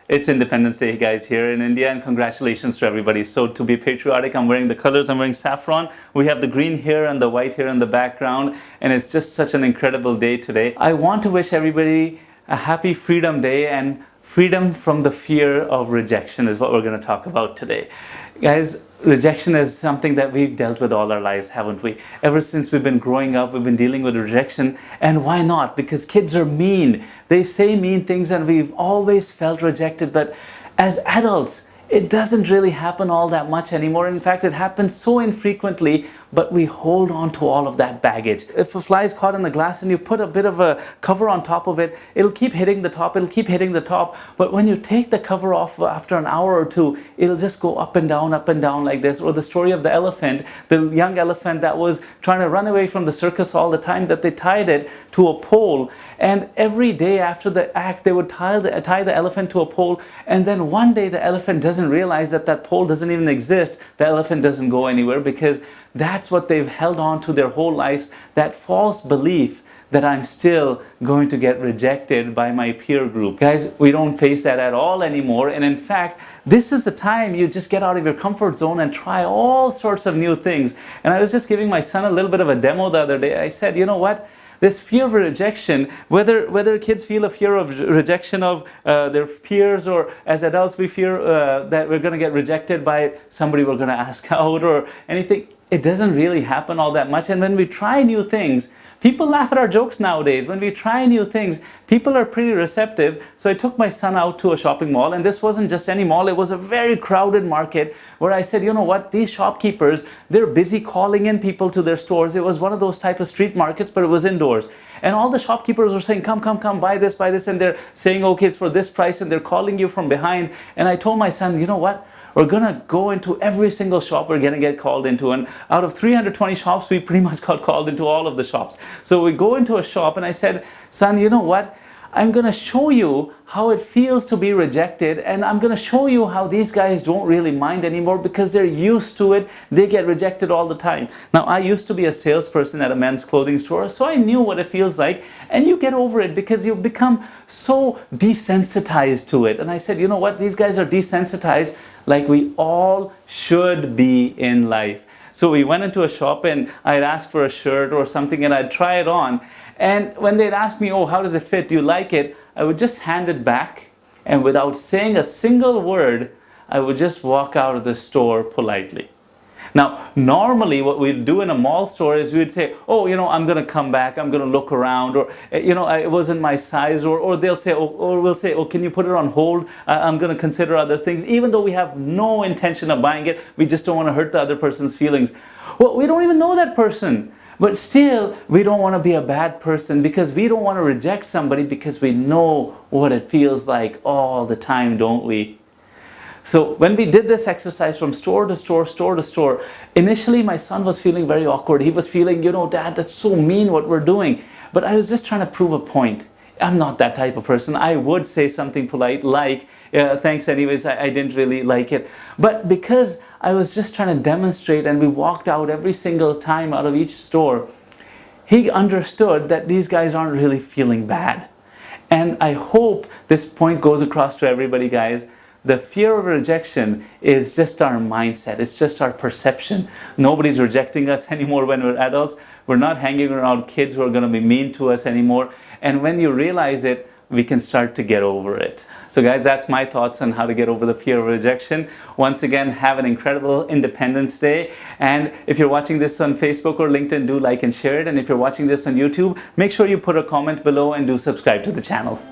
It's Independence Day, guys, here in India, and congratulations to everybody. So to be patriotic, I'm wearing the colors, I'm wearing saffron. We have the green here and the white here in the background, and it's just such an incredible day today. I want to wish everybody a happy Freedom Day, and freedom from the fear of rejection is what we're going to talk about today. Guys, rejection is something that we've dealt with all our lives, haven't we? Ever since we've been growing up, we've been dealing with rejection. And why not? Because kids are mean. They say mean things, and we've always felt rejected. But as adults, it doesn't really happen all that much anymore. In fact, it happens so infrequently, but we hold on to all of that baggage. If a fly is caught in the glass and you put a bit of a cover on top of it, it'll keep hitting the top, it'll keep hitting the top. But when you take the cover off after an hour or two, it'll just go up and down like this. Or the story of the elephant, the young elephant that was trying to run away from the circus all the time, that they tied it to a pole. And every day after the act, they would tie the elephant to a pole. And then one day the elephant doesn't realize that that pole doesn't even exist. The elephant doesn't go anywhere, because that's what they've held on to their whole lives, that false belief that I'm still going to get rejected by my peer group. Guys, we don't face that at all anymore. And in fact, this is the time you just get out of your comfort zone and try all sorts of new things. And I was just giving my son a little bit of a demo the other day. I said, you know what? This fear of rejection, whether kids feel a fear of rejection of their peers, or as adults we fear that we're going to get rejected by somebody we're going to ask out or anything, it doesn't really happen all that much. And when we try new things, people laugh at our jokes nowadays. When we try new things, people are pretty receptive. So I took my son out to a shopping mall, and this wasn't just any mall, it was a very crowded market, where I said, you know what, these shopkeepers, they're busy calling in people to their stores. It was one of those type of street markets, but it was indoors. And all the shopkeepers were saying, come, buy this, and they're saying, okay, it's for this price, and they're calling you from behind. And I told my son, you know what? We're going to go into every single shop we're going to get called into. And out of 320 shops, we pretty much got called into all of the shops. So we go into a shop, and I said, son, you know what? I'm going to show you how it feels to be rejected. And I'm going to show you how these guys don't really mind anymore, because they're used to it. They get rejected all the time. Now, I used to be a salesperson at a men's clothing store, so I knew what it feels like. And you get over it because you become so desensitized to it. And I said, you know what? These guys are desensitized, like we all should be in life. So we went into a shop, and I'd ask for a shirt or something, and I'd try it on. And when they'd ask me, oh, how does it fit? Do you like it? I would just hand it back, and without saying a single word, I would just walk out of the store politely. Now, normally what we'd do in a mall store is we'd say, oh, you know, I'm going to come back, I'm going to look around, or, you know, it wasn't my size, or they'll say, or we'll say, oh, can you put it on hold? I'm going to consider other things. Even though we have no intention of buying it, we just don't want to hurt the other person's feelings. Well, we don't even know that person. But still, we don't want to be a bad person, because we don't want to reject somebody, because we know what it feels like all the time, don't we? So when we did this exercise from store to store, initially my son was feeling very awkward. He was feeling, you know, Dad, that's so mean what we're doing. But I was just trying to prove a point. I'm not that type of person. I would say something polite like, thanks anyways, I didn't really like it. But because I was just trying to demonstrate, and we walked out every single time out of each store, he understood that these guys aren't really feeling bad. And I hope this point goes across to everybody, guys. The fear of rejection is just our mindset. It's just our perception. Nobody's rejecting us anymore when we're adults. We're not hanging around kids who are going to be mean to us anymore. And when you realize it, we can start to get over it. So guys, that's my thoughts on how to get over the fear of rejection. Once again, have an incredible Independence Day. And if you're watching this on Facebook or LinkedIn, do like and share it. And if you're watching this on YouTube, make sure you put a comment below and do subscribe to the channel.